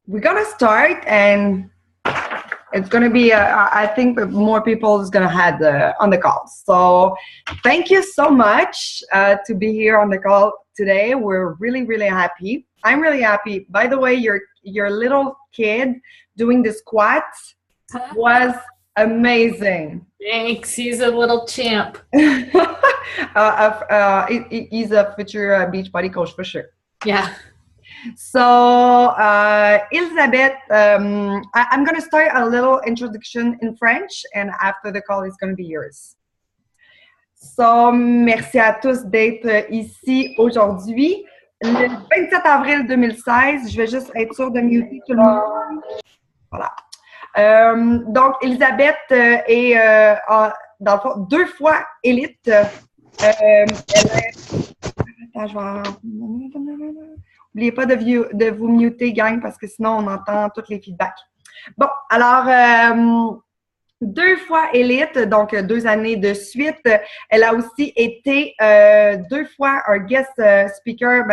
we're gonna start, and it's gonna be. I think more people is gonna have on the call. So, thank you so much to be here on the call today. We're really, really happy. I'm really happy. By the way, your little kid doing the squats was amazing. Thanks. He's a little champ. He's a future beach body coach for sure. Yeah. So, Elizabeth, I'm going to start a little introduction in French, and after the call is going to be yours. So, merci à tous d'être ici aujourd'hui. Le 27 avril 2016, je vais juste être sûre de muter tout le monde. Voilà. Donc, Elizabeth est, dans le fond, 2 fois élite. Elle est... Attends, je vais... N'oubliez pas de vous muter, gang, parce que sinon, on entend tous les feedbacks. Bon, alors, 2 fois élite, donc 2 années de suite. Elle a aussi été 2 fois un guest speaker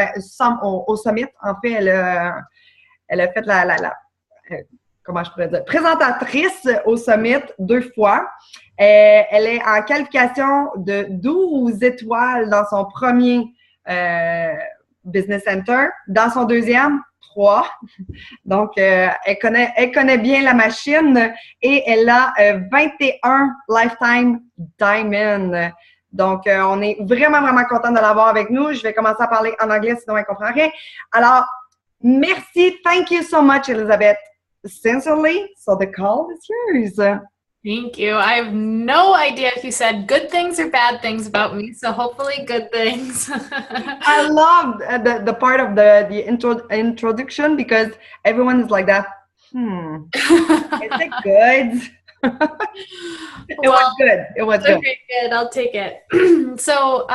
au Summit. En fait, elle a fait comment je pourrais dire, présentatrice au Summit 2 fois. Elle est en qualification de 12 étoiles dans son premier Business Center. Dans son deuxième, 3. Donc, elle connaît bien la machine et elle a 21 Lifetime Diamond. Donc, on est vraiment, vraiment content de l'avoir avec nous. Je vais commencer à parler en anglais, sinon elle ne comprend rien. Alors, merci. Thank you so much, Elizabeth. Sincerely, so the call is yours. Thank you. I have no idea if you said good things or bad things about me, so hopefully good things. I love the part of the introduction because everyone is like that. Is it good? It was good. It was good. Okay, good. I'll take it. So,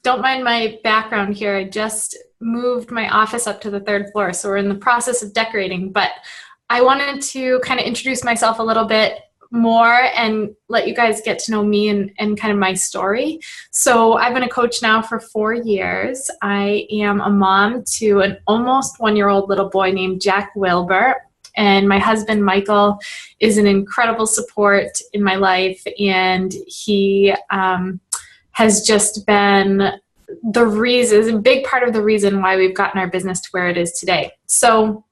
don't mind my background here. I just moved my office up to the 3rd floor, so we're in the process of decorating, but I wanted to kind of introduce myself a little bit more and let you guys get to know me and kind of my story. So I've been a coach now for 4 years. I am a mom to an almost 1-year-old little boy named Jack Wilbur. And my husband, Michael, is an incredible support in my life. And he has just been a big part of the reason why we've gotten our business to where it is today. So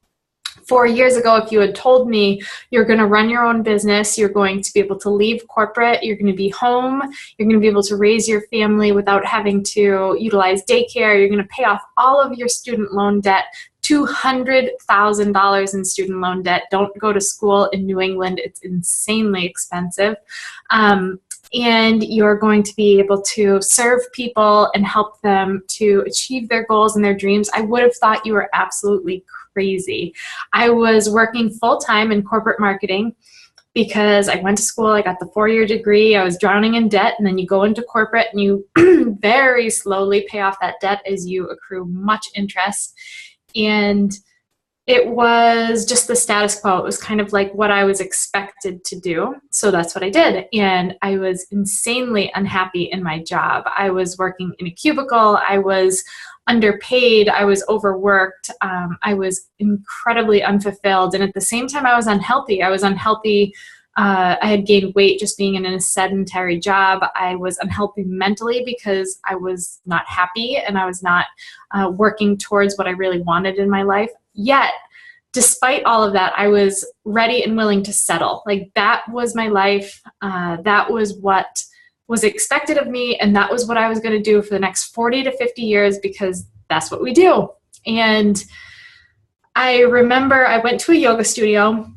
4 years ago, if you had told me you're going to run your own business, you're going to be able to leave corporate, you're going to be home, you're going to be able to raise your family without having to utilize daycare, you're going to pay off all of your student loan debt, $200,000 in student loan debt. Don't go to school in New England. It's insanely expensive. And you're going to be able to serve people and help them to achieve their goals and their dreams. I would have thought you were absolutely crazy. I was working full-time in corporate marketing because I went to school, I got the 4-year degree, I was drowning in debt, and then you go into corporate and you very slowly pay off that debt as you accrue much interest. And it was just the status quo. It was kind of like what I was expected to do. So that's what I did. And I was insanely unhappy in my job. I was working in a cubicle. I was underpaid. I was overworked. I was incredibly unfulfilled. And at the same time, I was unhealthy. I had gained weight just being in a sedentary job. I was unhealthy mentally because I was not happy and I was not working towards what I really wanted in my life. Yet, despite all of that, I was ready and willing to settle. Like, that was my life. That was what was expected of me, and that was what I was going to do for the next 40 to 50 years because that's what we do. And I remember I went to a yoga studio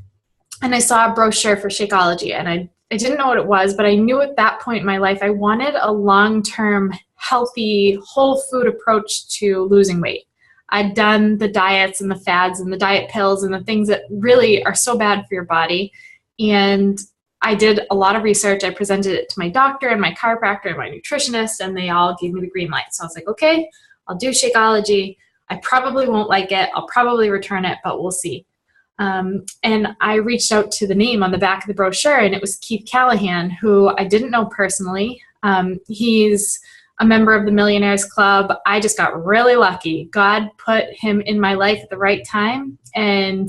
and I saw a brochure for Shakeology, and I didn't know what it was, but I knew at that point in my life I wanted a long-term, healthy, whole food approach to losing weight. I'd done the diets and the fads and the diet pills and the things that really are so bad for your body. And I did a lot of research. I presented it to my doctor and my chiropractor and my nutritionist, and they all gave me the green light. So I was like, okay, I'll do Shakeology. I probably won't like it. I'll probably return it, but we'll see. And I reached out to the name on the back of the brochure, and it was Keith Callahan, who I didn't know personally. He's a member of the Millionaires Club. I just got really lucky. God put him in my life at the right time, and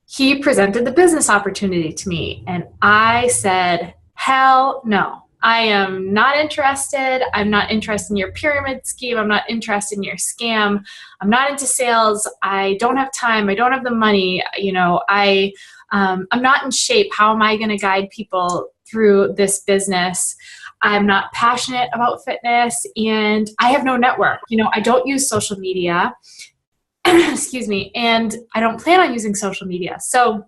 he presented the business opportunity to me. And I said, hell no. I am not interested. I'm not interested in your pyramid scheme. I'm not interested in your scam. I'm not into sales. I don't have time. I don't have the money. You know, I'm not in shape. How am I going to guide people through this business? I'm not passionate about fitness, and I have no network. You know, I don't use social media. Excuse me. And I don't plan on using social media. So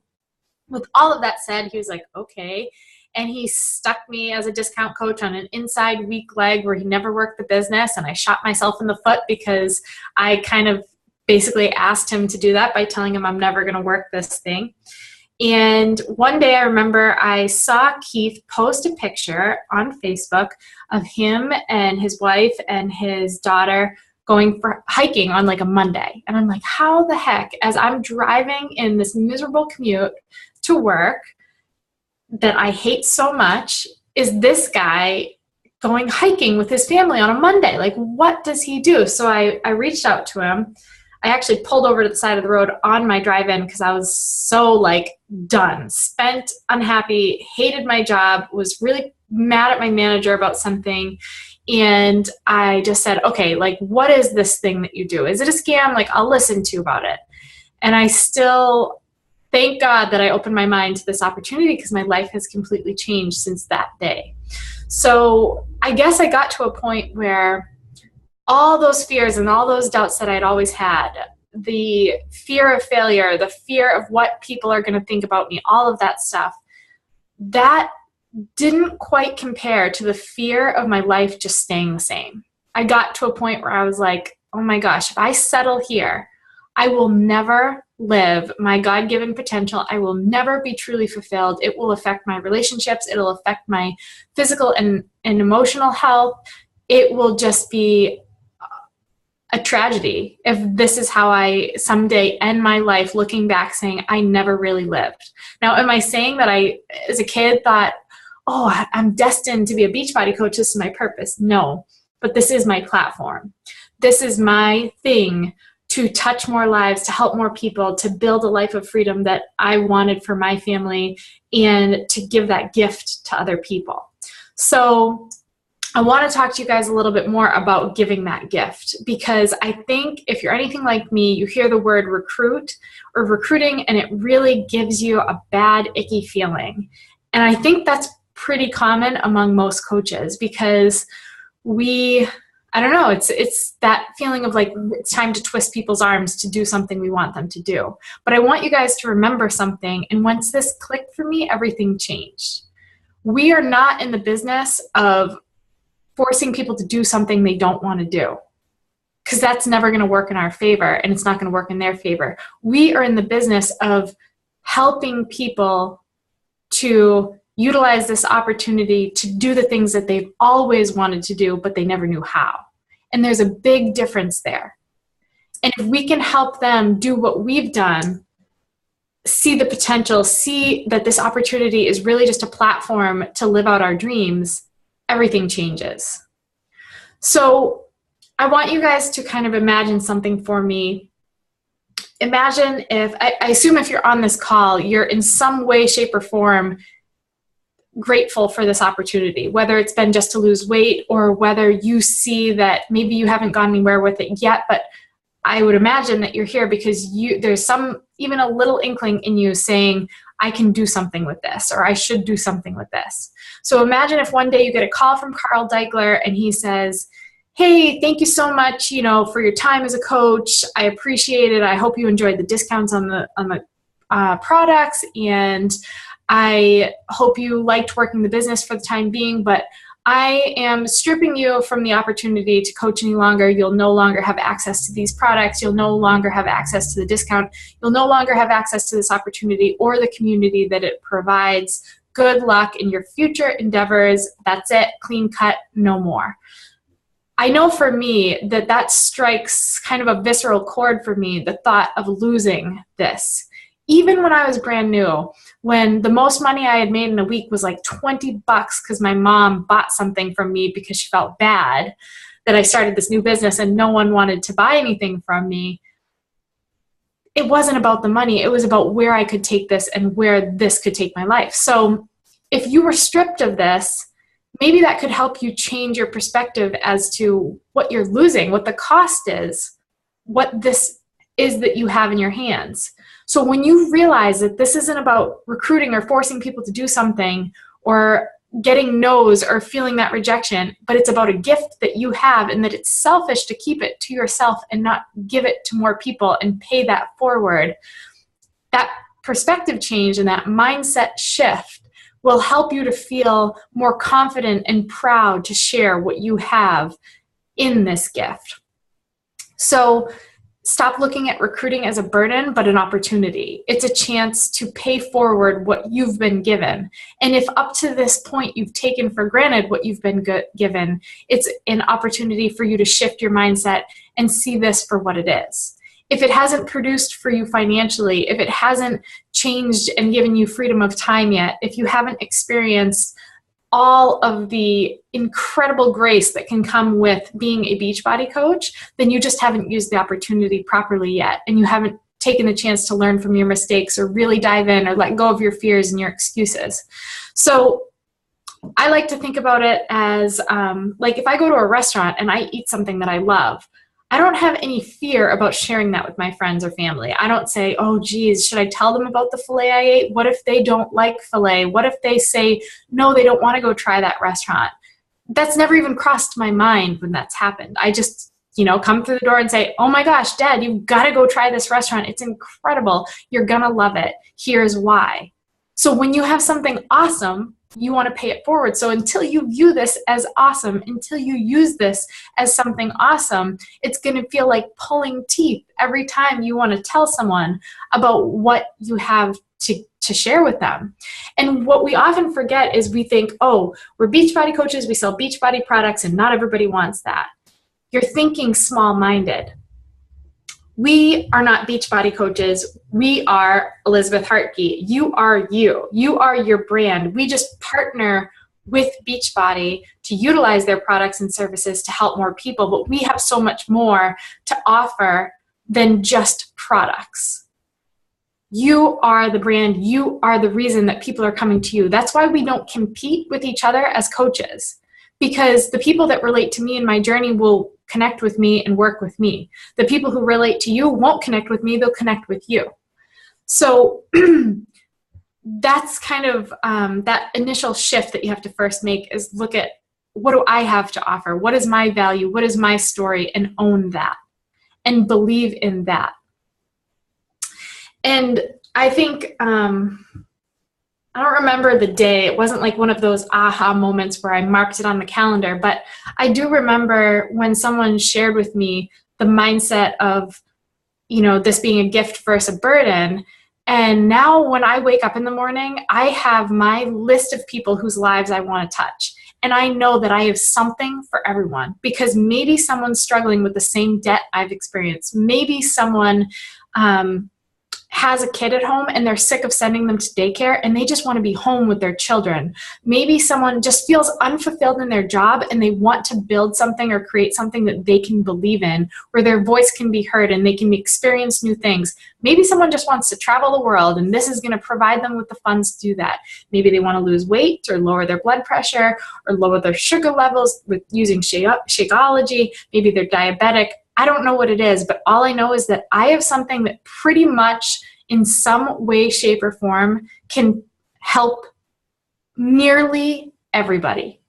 with all of that said, he was like, okay. And he stuck me as a discount coach on an inside weak leg where he never worked the business. And I shot myself in the foot because I kind of basically asked him to do that by telling him I'm never going to work this thing. And one day I remember I saw Keith post a picture on Facebook of him and his wife and his daughter going for hiking on like a Monday. And I'm like, how the heck, as I'm driving in this miserable commute to work that I hate so much, is this guy going hiking with his family on a Monday? Like, what does he do? So I reached out to him. I actually pulled over to the side of the road on my drive-in because I was so like done, spent, unhappy, hated my job, was really mad at my manager about something. And I just said, okay, like, what is this thing that you do? Is it a scam? Like, I'll listen to you about it. And I still thank God that I opened my mind to this opportunity because my life has completely changed since that day. So I guess I got to a point where all those fears and all those doubts that I'd always had, the fear of failure, the fear of what people are going to think about me, all of that stuff, that didn't quite compare to the fear of my life just staying the same. I got to a point where I was like, oh my gosh, if I settle here, I will never live my God-given potential. I will never be truly fulfilled. It will affect my relationships. It'll affect my physical and emotional health. It will just be a tragedy if this is how I someday end my life looking back saying I never really lived. Now, am I saying that I, as a kid, thought, oh, I'm destined to be a Beachbody coach, this is my purpose? No, but this is my platform. This is my thing to touch more lives, to help more people, to build a life of freedom that I wanted for my family, and to give that gift to other people. So I want to talk to you guys a little bit more about giving that gift, because I think if you're anything like me, you hear the word recruit or recruiting and it really gives you a bad, icky feeling. And I think that's pretty common among most coaches because I don't know, it's that feeling of like it's time to twist people's arms to do something we want them to do. But I want you guys to remember something, and once this clicked for me, everything changed. We are not in the business of forcing people to do something they don't want to do, because that's never going to work in our favor and it's not going to work in their favor. We are in the business of helping people to utilize this opportunity to do the things that they've always wanted to do, but they never knew how. And there's a big difference there. And if we can help them do what we've done, see the potential, see that this opportunity is really just a platform to live out our dreams, everything changes. So I want you guys to kind of imagine something for me. Imagine if, I assume if you're on this call, you're in some way, shape, or form grateful for this opportunity, whether it's been just to lose weight or whether you see that maybe you haven't gone anywhere with it yet, but I would imagine that you're here because there's even a little inkling in you saying, I can do something with this, or I should do something with this. So imagine if one day you get a call from Carl Deichler and he says, hey, thank you so much, for your time as a coach. I appreciate it. I hope you enjoyed the discounts on the products, and I hope you liked working the business for the time being, but I am stripping you from the opportunity to coach any longer. You'll no longer have access to these products. You'll no longer have access to the discount. You'll no longer have access to this opportunity or the community that it provides. Good luck in your future endeavors. That's it. Clean cut. No more. I know for me that strikes kind of a visceral chord for me, the thought of losing this. even when I was brand new, when the most money I had made in a week was like $20 because my mom bought something from me because she felt bad that I started this new business and no one wanted to buy anything from me. It wasn't about the money. It was about where I could take this and where this could take my life. So if you were stripped of this, maybe that could help you change your perspective as to what you're losing, what the cost is, what this is that you have in your hands. So when you realize that this isn't about recruiting or forcing people to do something or getting no's or feeling that rejection, but it's about a gift that you have and that it's selfish to keep it to yourself and not give it to more people and pay that forward, that perspective change and that mindset shift will help you to feel more confident and proud to share what you have in this gift. So stop looking at recruiting as a burden, but an opportunity. It's a chance to pay forward what you've been given. And if up to this point you've taken for granted what you've been given, it's an opportunity for you to shift your mindset and see this for what it is. If it hasn't produced for you financially, if it hasn't changed and given you freedom of time yet, if you haven't experienced all of the incredible grace that can come with being a Beachbody coach, then you just haven't used the opportunity properly yet. And you haven't taken the chance to learn from your mistakes or really dive in or let go of your fears and your excuses. So I like to think about it as like if I go to a restaurant and I eat something that I love, I don't have any fear about sharing that with my friends or family. I don't say, oh, geez, should I tell them about the filet I ate? What if they don't like filet? What if they say, no, they don't want to go try that restaurant? That's never even crossed my mind when that's happened. I just, come through the door and say, oh my gosh, Dad, you've got to go try this restaurant. It's incredible. You're going to love it. Here's why. So when you have something awesome, you want to pay it forward. So until you view this as awesome, until you use this as something awesome, it's going to feel like pulling teeth every time you want to tell someone about what you have to share with them. And what we often forget is we think, oh, we're Beachbody coaches, we sell Beachbody products, and not everybody wants that. You're thinking small-minded. We are not Beachbody coaches. We are Elizabeth Hartke. You are you. You are your brand. We just partner with Beachbody to utilize their products and services to help more people, but we have so much more to offer than just products. You are the brand. You are the reason that people are coming to you. That's why we don't compete with each other as coaches, because the people that relate to me in my journey will connect with me and work with me. The people who relate to you won't connect with me, they'll connect with you. So that's kind of that initial shift that you have to first make is look at what do I have to offer? What is my value? What is my story? And own that and believe in that. And I think, I don't remember the day. It wasn't like one of those aha moments where I marked it on the calendar, but I do remember when someone shared with me the mindset of, this being a gift versus a burden. And now when I wake up in the morning, I have my list of people whose lives I want to touch. And I know that I have something for everyone because maybe someone's struggling with the same debt I've experienced. Maybe someone, has a kid at home and they're sick of sending them to daycare and they just want to be home with their children. Maybe someone just feels unfulfilled in their job and they want to build something or create something that they can believe in, where their voice can be heard and they can experience new things. Maybe someone just wants to travel the world and this is going to provide them with the funds to do that. Maybe they want to lose weight or lower their blood pressure or lower their sugar levels with using Shakeology. Maybe they're diabetic. I don't know what it is, but all I know is that I have something that pretty much in some way, shape, or form can help nearly everybody.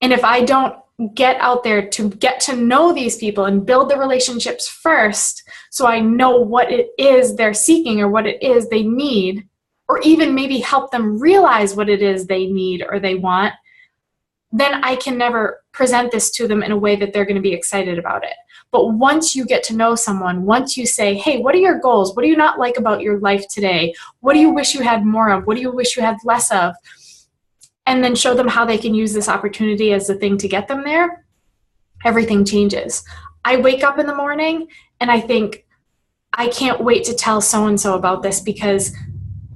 And if I don't get out there to get to know these people and build the relationships first so I know what it is they're seeking or what it is they need, or even maybe help them realize what it is they need or they want, then I can never present this to them in a way that they're going to be excited about it. But once you get to know someone, once you say, hey, what are your goals? What do you not like about your life today? What do you wish you had more of? What do you wish you had less of? And then show them how they can use this opportunity as the thing to get them there, everything changes. I wake up in the morning and I think, I can't wait to tell so-and-so about this because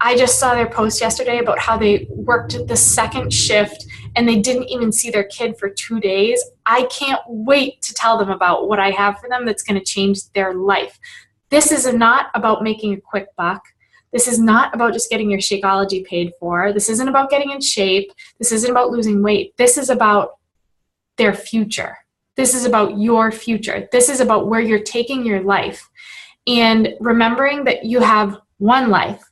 I just saw their post yesterday about how they worked the second shift and they didn't even see their kid for 2 days. I can't wait to tell them about what I have for them that's going to change their life. This is not about making a quick buck. This is not about just getting your Shakeology paid for. This isn't about getting in shape. This isn't about losing weight. This is about their future. This is about your future. This is about where you're taking your life. And remembering that you have one life.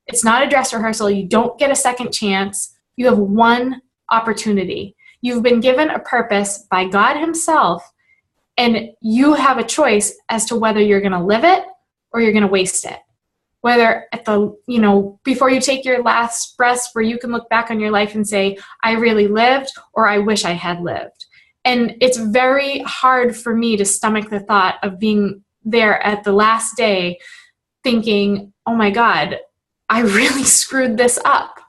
It's not a dress rehearsal. You don't get a second chance. You have one opportunity. You've been given a purpose by God himself, and you have a choice as to whether you're going to live it or you're going to waste it. Whether at the, before you take your last breath, where you can look back on your life and say, I really lived, or I wish I had lived. And it's very hard for me to stomach the thought of being there at the last day thinking, oh my God, I really screwed this up.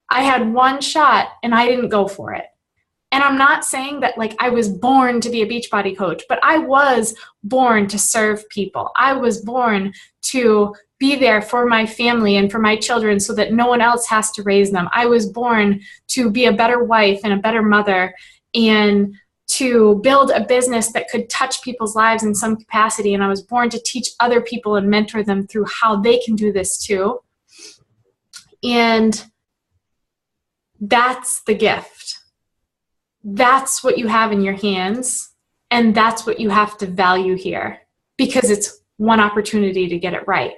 I had one shot and I didn't go for it. And I'm not saying that like I was born to be a Beachbody coach, but I was born to serve people. I was born to be there for my family and for my children so that no one else has to raise them. I was born to be a better wife and a better mother and to build a business that could touch people's lives in some capacity. And I was born to teach other people and mentor them through how they can do this too. And that's the gift. That's what you have in your hands. And that's what you have to value here, because it's one opportunity to get it right.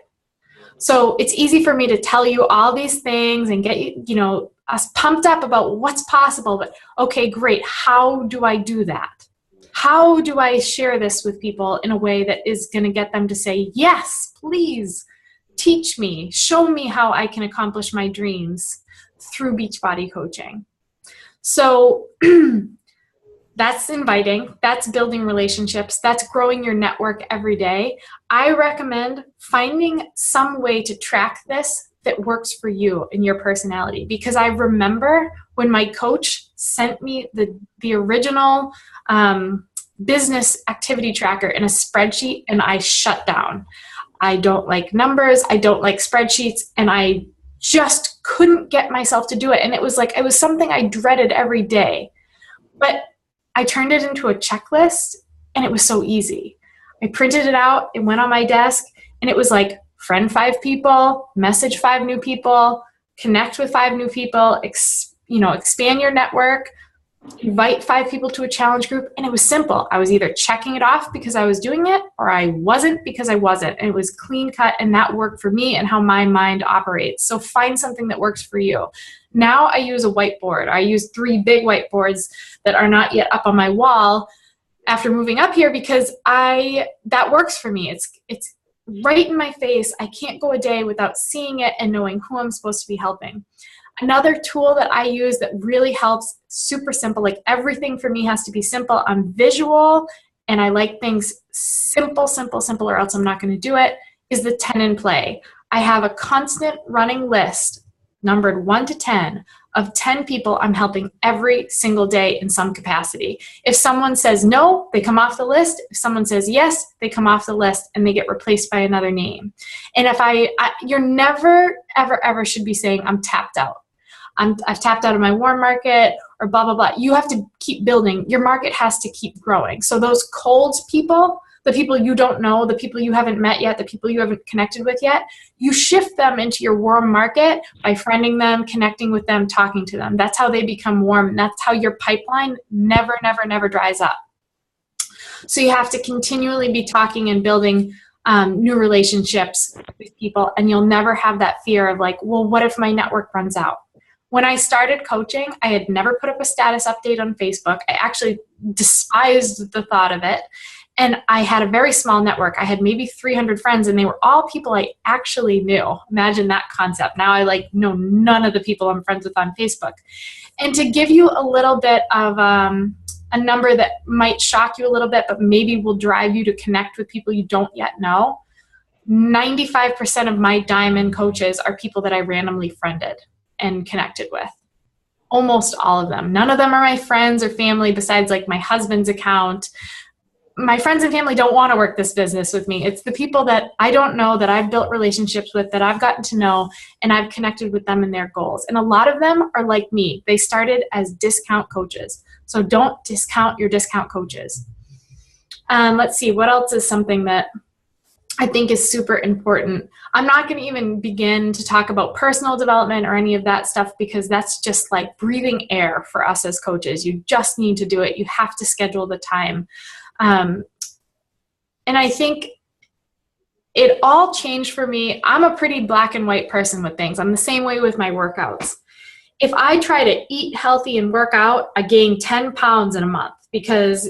So it's easy for me to tell you all these things and get you, us pumped up about what's possible. But okay, great. How do I do that? How do I share this with people in a way that is going to get them to say, yes, please teach me, show me how I can accomplish my dreams through Beachbody coaching? So that's inviting, that's building relationships, that's growing your network every day. I recommend finding some way to track this that works for you and your personality, because I remember when my coach sent me the original business activity tracker in a spreadsheet, and I shut down. I don't like numbers, I don't like spreadsheets, and I just couldn't get myself to do it. And it was something I dreaded every day. But I turned it into a checklist, and it was so easy. I printed it out, it went on my desk, and it was like, friend 5 people, message 5 new people, connect with 5 new people, expand your network, invite 5 people to a challenge group. And it was simple. I was either checking it off because I was doing it, or I wasn't because I wasn't. And it was clean cut, and that worked for me and how my mind operates. So find something that works for you. Now I use a whiteboard. I use 3 big whiteboards that are not yet up on my wall after moving up here, because that works for me. It's right in my face. I can't go a day without seeing it and knowing who I'm supposed to be helping. Another tool that I use that really helps, super simple, like everything for me has to be simple. I'm visual and I like things simple, or else I'm not going to do it, is the 10 in play. I have a constant running list, numbered 1 to 10, of 10 people I'm helping every single day in some capacity. If someone says no, they come off the list. If someone says yes, they come off the list and they get replaced by another name. And you're never, ever should be saying, I'm tapped out. I've tapped out of my warm market, or blah, blah, blah. You have to keep building. Your market has to keep growing. So those cold people, the people you don't know, the people you haven't met yet, the people you haven't connected with yet, you shift them into your warm market by friending them, connecting with them, talking to them. That's how they become warm. That's how your pipeline never dries up. So you have to continually be talking and building new relationships with people, and you'll never have that fear of like, well, what if my network runs out? When I started coaching, I had never put up a status update on Facebook. I actually despised the thought of it. And I had a very small network. I had maybe 300 friends, and they were all people I actually knew. Imagine that concept. Now I know none of the people I'm friends with on Facebook. And to give you a little bit of a number that might shock you a little bit, but maybe will drive you to connect with people you don't yet know, 95% of my diamond coaches are people that I randomly friended and connected with. Almost all of them. None of them are my friends or family besides like my husband's account. my friends and family don't want to work this business with me. It's the people that I don't know, that I've built relationships with, that I've gotten to know, and I've connected with them and their goals. And a lot of them are like me. They started as discount coaches. So don't discount your discount coaches. Let's see, what else is something that I think is super important. I'm not going to even begin to talk about personal development or any of that stuff, because that's just like breathing air for us as coaches. You just need to do it. You have to schedule the time. And I think it all changed for me. I'm a pretty black and white person with things. I'm the same way with my workouts. If I try to eat healthy and work out, I gain 10 pounds in a month because,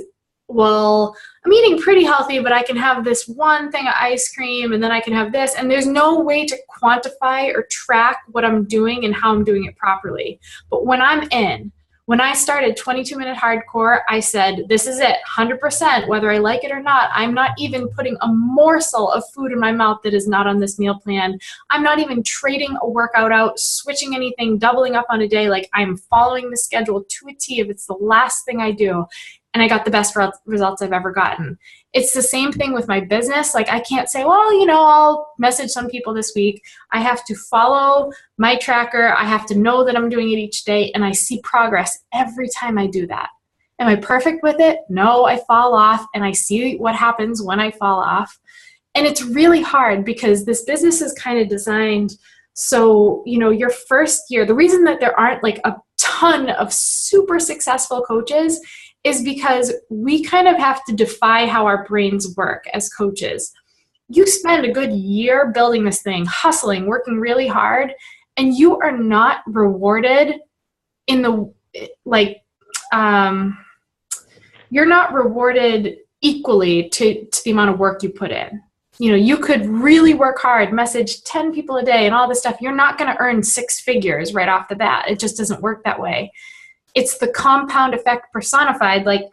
well, I'm eating pretty healthy, but I can have this one thing of ice cream and then I can have this. And there's no way to quantify or track what I'm doing and how I'm doing it properly. But when I started 22-minute hardcore, I said, this is it, 100%, whether I like it or not. I'm not even putting a morsel of food in my mouth that is not on this meal plan. I'm not even trading a workout out, switching anything, doubling up on a day. Like, I'm following the schedule to a T if it's the last thing I do. And I got the best results I've ever gotten. It's the same thing with my business. Like, I can't say, well, I'll message some people this week. I have to follow my tracker. I have to know that I'm doing it each day, and I see progress every time I do that. Am I perfect with it? No, I fall off, and I see what happens when I fall off. And it's really hard because this business is kind of designed so, your first year, the reason that there aren't like a ton of super successful coaches is because we kind of have to defy how our brains work as coaches. You spend a good year building this thing, hustling, working really hard, and you are not rewarded in the, you're not rewarded equally to the amount of work you put in. You could really work hard, message 10 people a day and all this stuff. You're not going to earn 6 figures right off the bat. It just doesn't work that way. It's the compound effect personified. Like,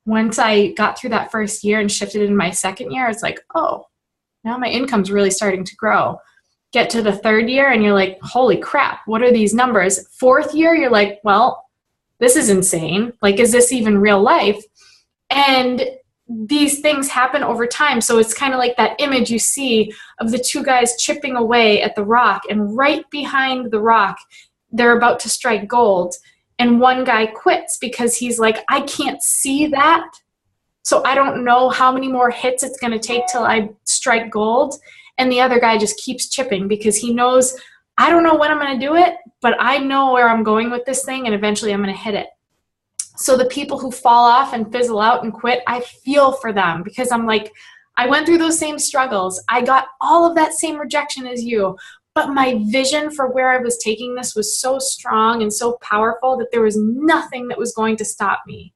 once I got through that first year and shifted in my second year, it's like, oh, now my income's really starting to grow. Get to the third year and you're like, holy crap, what are these numbers? Fourth year, you're like, well, this is insane. Like, is this even real life? And these things happen over time. So it's kind of like that image you see of the 2 guys chipping away at the rock, and right behind the rock, they're about to strike gold. And one guy quits because he's like, I can't see that. So I don't know how many more hits it's going to take till I strike gold. And the other guy just keeps chipping because he knows, I don't know when I'm going to do it, but I know where I'm going with this thing, and eventually I'm going to hit it. So the people who fall off and fizzle out and quit, I feel for them because I'm like, I went through those same struggles. I got all of that same rejection as you. But my vision for where I was taking this was so strong and so powerful that there was nothing that was going to stop me.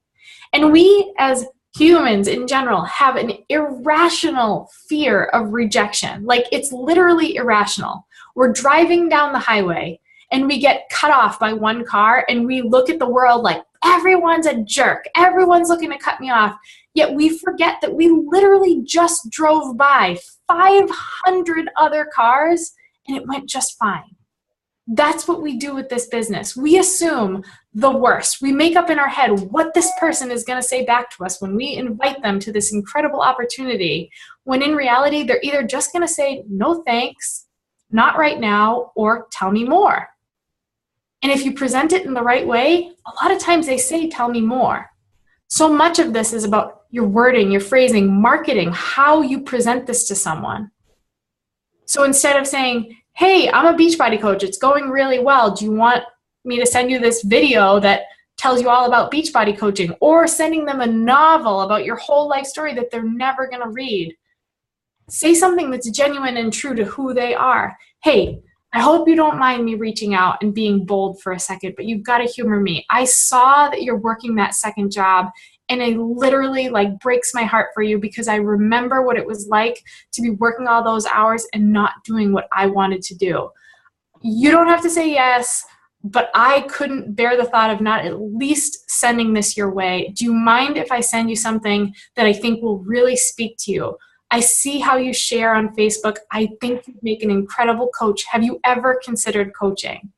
And we, as humans in general, have an irrational fear of rejection. Like, it's literally irrational. We're driving down the highway and we get cut off by one car and we look at the world like, everyone's a jerk. Everyone's looking to cut me off. Yet we forget that we literally just drove by 500 other cars and it went just fine. That's what we do with this business. We assume the worst. We make up in our head what this person is going to say back to us when we invite them to this incredible opportunity, when in reality, they're either just going to say, no thanks, not right now, or tell me more. And if you present it in the right way, a lot of times they say, tell me more. So much of this is about your wording, your phrasing, marketing, how you present this to someone. So instead of saying, hey, I'm a Beachbody coach, it's going really well, do you want me to send you this video that tells you all about Beachbody coaching? Or sending them a novel about your whole life story that they're never going to read. Say something that's genuine and true to who they are. Hey, I hope you don't mind me reaching out and being bold for a second, but you've got to humor me. I saw that you're working that second job, and it literally breaks my heart for you because I remember what it was like to be working all those hours and not doing what I wanted to do. You don't have to say yes, but I couldn't bear the thought of not at least sending this your way. Do you mind if I send you something that I think will really speak to you? I see how you share on Facebook. I think you make an incredible coach. Have you ever considered coaching?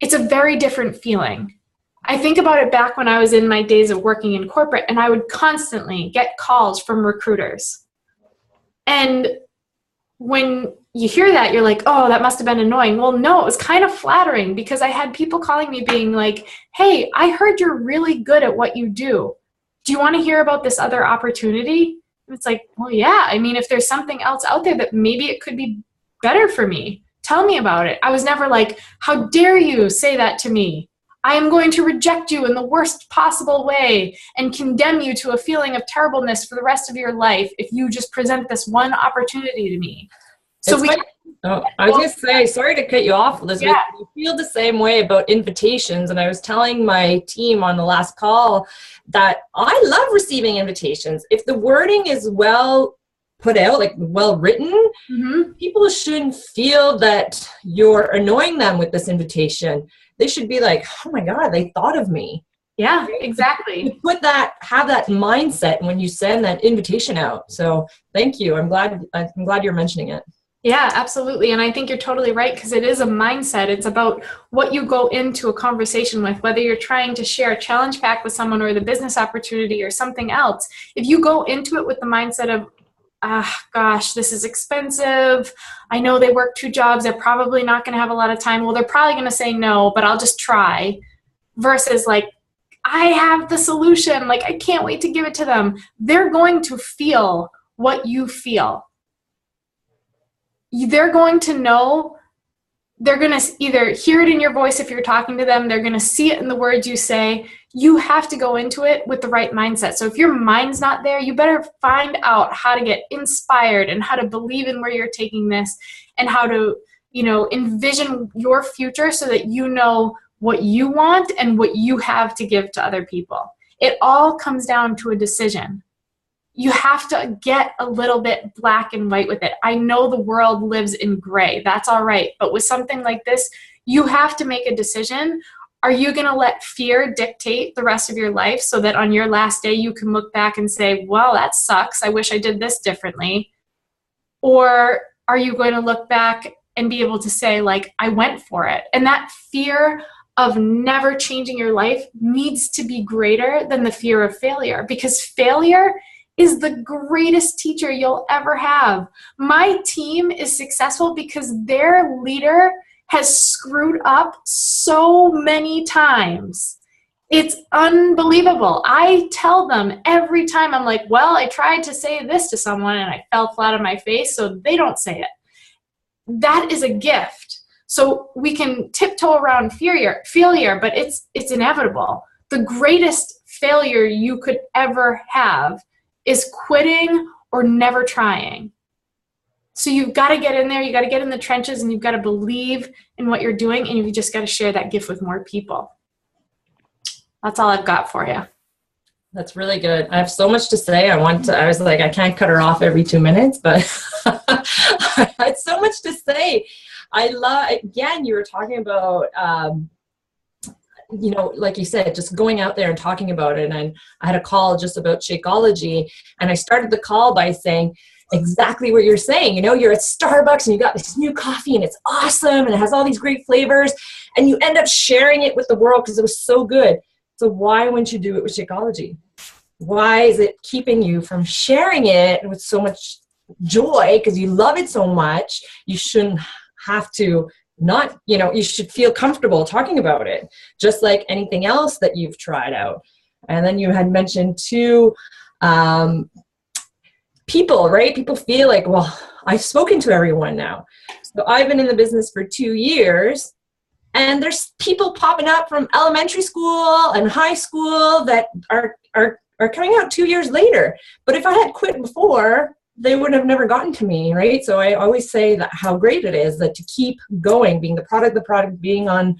It's a very different feeling. I think about it back when I was in my days of working in corporate, and I would constantly get calls from recruiters. And when you hear that, you're like, oh, that must have been annoying. Well, no, it was kind of flattering, because I had people calling me being like, hey, I heard you're really good at what you do. Do you want to hear about this other opportunity? And it's like, well, yeah. I mean, if there's something else out there that maybe it could be better for me, tell me about it. I was never like, how dare you say that to me? I am going to reject you in the worst possible way and condemn you to a feeling of terribleness for the rest of your life if you just present this one opportunity to me. So I was going to say, sorry to cut you off, Elizabeth. Yeah. You feel the same way about invitations. And I was telling my team on the last call that I love receiving invitations. If the wording is well put out, like well written, people shouldn't feel that you're annoying them with this invitation. They should be like, oh my God, they thought of me. Yeah, exactly. You have that mindset when you send that invitation out. So thank you. I'm glad you're mentioning it. Yeah, absolutely. And I think you're totally right, because it is a mindset. It's about what you go into a conversation with, whether you're trying to share a challenge pack with someone or the business opportunity or something else. If you go into it with the mindset of, gosh, this is expensive. I know they work 2 jobs. They're probably not going to have a lot of time. Well, they're probably going to say no, but I'll just try. Versus like, I have the solution. Like, I can't wait to give it to them. They're going to feel what you feel. They're going to know, they're going to either hear it in your voice if you're talking to them, they're going to see it in the words you say. You have to go into it with the right mindset. So if your mind's not there, you better find out how to get inspired and how to believe in where you're taking this and how to, envision your future so that you know what you want and what you have to give to other people. It all comes down to a decision. You have to get a little bit black and white with it. I know the world lives in gray. That's all right. But with something like this, you have to make a decision. Are you going to let fear dictate the rest of your life so that on your last day you can look back and say, well, that sucks. I wish I did this differently. Or are you going to look back and be able to say, like, I went for it? And that fear of never changing your life needs to be greater than the fear of failure, because failure is the greatest teacher you'll ever have. My team is successful because their leader has screwed up so many times. It's unbelievable. I tell them every time, I'm like, well, I tried to say this to someone and I fell flat on my face, so they don't say it. That is a gift. So we can tiptoe around failure, but it's inevitable. The greatest failure you could ever have is quitting or never trying. So you've got to get in there, you got to get in the trenches, and you've got to believe in what you're doing, and you've just got to share that gift with more people. That's all I've got for you. That's really good. I have so much to say. I was like, I can't cut her off every 2 minutes, but I had so much to say. Again, you were talking about, like you said, just going out there and talking about it. And I had a call just about Shakeology, and I started the call by saying exactly what you're saying. You're at Starbucks and you got this new coffee and it's awesome and it has all these great flavors, and you end up sharing it with the world because it was so good. So why wouldn't you do it with Shakeology? Why is it keeping you from sharing it with so much joy? Because you love it so much. You shouldn't have to not, you should feel comfortable talking about it, just like anything else that you've tried out. And then you had mentioned too, people, right? People feel like, well, I've spoken to everyone now. So I've been in the business for 2 years, and there's people popping up from elementary school and high school that are coming out 2 years later. But if I had quit before, they would have never gotten to me, right? So I always say that how great it is that to keep going, being the product, being on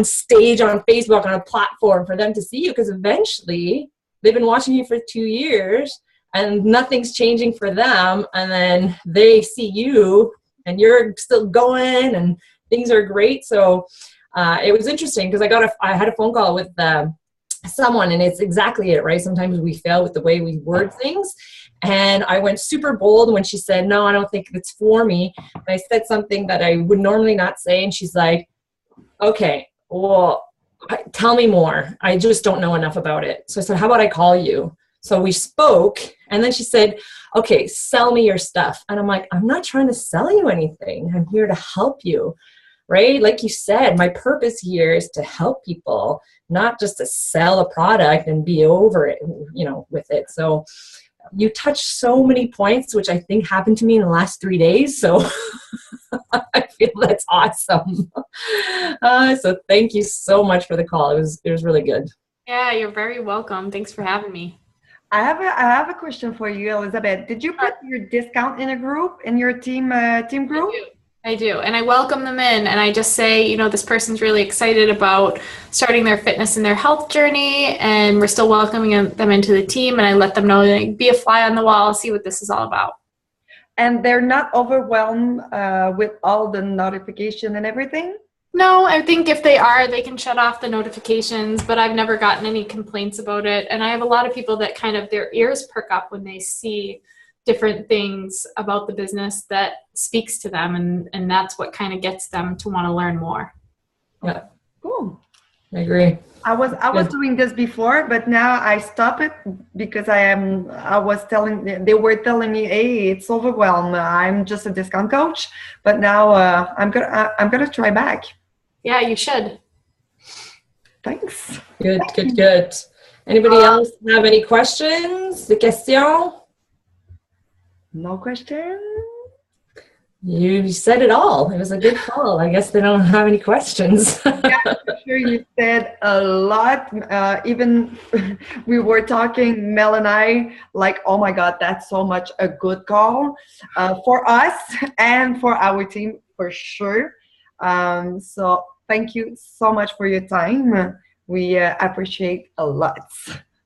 stage, on Facebook, on a platform for them to see you, because eventually they've been watching you for 2 years and nothing's changing for them. And then they see you and you're still going and things are great. So it was interesting because I had a phone call with someone, and it's exactly it, right? Sometimes we fail with the way we word things. And I went super bold when she said, no, I don't think it's for me. And I said something that I would normally not say. And she's like, okay, well, Tell me more. I just don't know enough about it. So I said, how about I call you? So we spoke, and then she said, okay, sell me your stuff. And I'm like, I'm not trying to sell you anything. I'm here to help you, right? Like you said, my purpose here is to help people, not just to sell a product and be over it, with it. So you touched so many points, which I think happened to me in the last 3 days. So I feel that's awesome. So thank you so much for the call. It was really good. Yeah, you're very welcome. Thanks for having me. I have a question for you, Elizabeth. Did you put your discount in your team group? I do. And I welcome them in, and I just say, this person's really excited about starting their fitness and their health journey, and we're still welcoming them into the team, and I let them know, be a fly on the wall, see what this is all about. And they're not overwhelmed with all the notification and everything? No, I think if they are, they can shut off the notifications, but I've never gotten any complaints about it. And I have a lot of people that kind of their ears perk up when they see different things about the business that speaks to them, and that's what kind of gets them to want to learn more. Yeah. Cool. I agree. I was doing this before, but now I stop it because they were telling me, hey, it's overwhelmed. I'm just a discount coach, but now I'm gonna try back. Yeah, you should. Thanks. Good. Anybody else have any questions? Des questions? No question? You said it all. It was a good call. I guess they don't have any questions. Yeah, for sure. You said a lot. Even we were talking, Mel and I, like, oh my God, that's so much a good call for us and for our team, for sure. So thank you so much for your time. We appreciate a lot.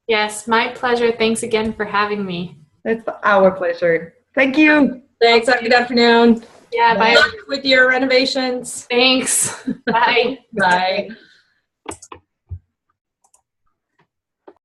Yes, my pleasure. Thanks again for having me. It's our pleasure. Thank you. Thanks. Have a good afternoon. Yeah, bye. Good luck with your renovations. Thanks. Bye. Bye.